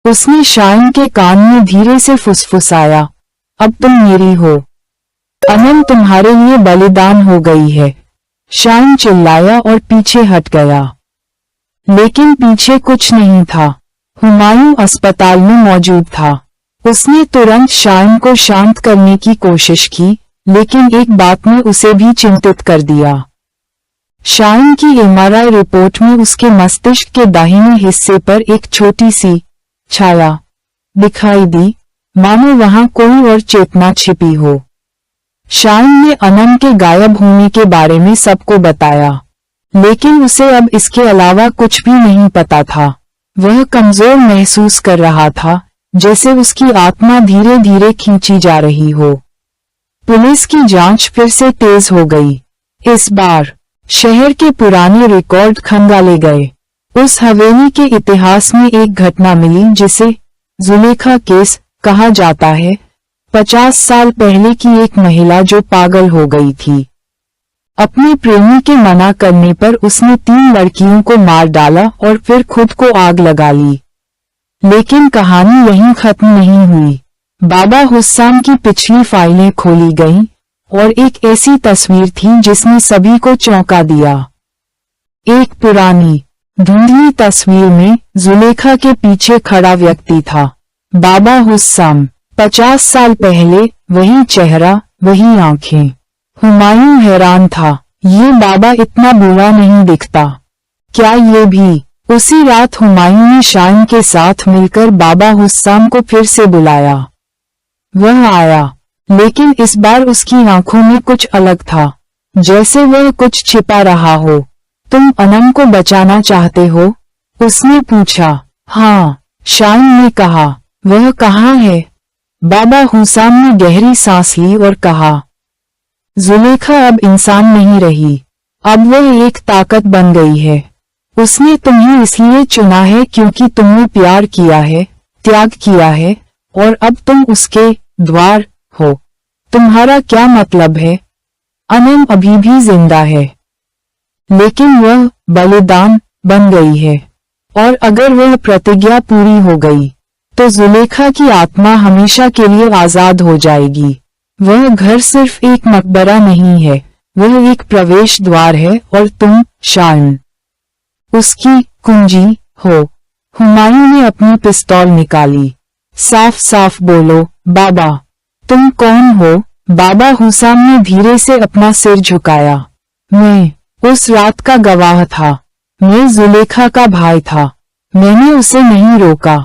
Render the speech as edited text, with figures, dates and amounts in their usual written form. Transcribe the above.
उसने शाइन के कान में धीरे से फुसफुसाया, अब तुम मेरी हो। अनम तुम्हारे लिए बलिदान हो गई है। शाइन चिल्लाया और पीछे हट गया। लेकिन पीछे कुछ नहीं था। हुमायूं अस्पताल में मौजूद था। उसने तुरंत शाइन को शांत करने की कोशिश की, लेकिन एक बात ने उसे भी चिंतित कर दिया। शाइन की एमआरआई रिपोर्ट में उसके मस्तिष्क के दाहिने हिस्से पर एक छोटी सी छाया दिखाई दी, मानो वहां कोई और चेतना छिपी हो। शाइन ने अनम के गायब होने के बारे में सबको बताया, लेकिन उसे अब इसके अलावा कुछ भी नहीं पता था। वह कमजोर महसूस कर रहा था, जैसे उसकी आत्मा धीरे धीरे खींची जा रही हो। पुलिस की जांच फिर से तेज हो गई। इस बार शहर के पुराने रिकॉर्ड खंगाले गए। उस हवेली के इतिहास में एक घटना मिली जिसे जुलेखा केस कहा जाता है। 50 साल पहले की एक महिला जो पागल हो गई थी। अपने प्रेमी के मना करने पर उसने 3 लड़कियों को मार डाला और फिर खुद को आग लगा ली। लेकिन कहानी यहीं खत्म नहीं हुई। बाबा हुस्साम की पिछली फाइलें खोली गईं और एक ऐसी तस्वीर थी जिसने सभी को चौंका दिया। एक पुरानी धुंधली तस्वीर में जुलेखा के पीछे खड़ा व्यक्ति था, बाबा हुस्साम। 50 साल पहले वही चेहरा, वही आंखें। हुमायूं हैरान था, ये बाबा इतना बुरा नहीं दिखता। क्या ये भी? उसी रात हुमायूं ने शाइन के साथ मिलकर बाबा हुस्साम को फिर से बुलाया। वह आया, लेकिन इस बार उसकी आंखों में कुछ अलग था, जैसे वह कुछ छिपा रहा हो। तुम अनम को बचाना चाहते हो? उसने पूछा। हाँ, शाइन ने कहा। वह कहाँ है? बाबा हुस्साम ने गहरी सांस ली और कहा, जुलेखा अब इंसान नहीं रही, अब वह एक ताकत बन गई है। उसने तुम्हें इसलिए चुना है क्योंकि तुमने प्यार किया है, त्याग किया है, और अब तुम उसके द्वार हो। तुम्हारा क्या मतलब है? अनम अभी भी जिंदा है, लेकिन वह बलिदान बन गई है, और अगर वह प्रतिज्ञा पूरी हो गई तो जुलेखा की आत्मा हमेशा के लिए आजाद हो जाएगी। वह घर सिर्फ एक मकबरा नहीं है, वह एक प्रवेश द्वार है, और तुम शाइन उसकी कुंजी हो। हुमायूं ने अपनी पिस्तौल निकाली। साफ साफ बोलो बाबा, तुम कौन हो? बाबा हुस्साम ने धीरे से अपना सिर झुकाया। मैं उस रात का गवाह था। मैं जुलेखा का भाई था। मैंने उसे नहीं रोका,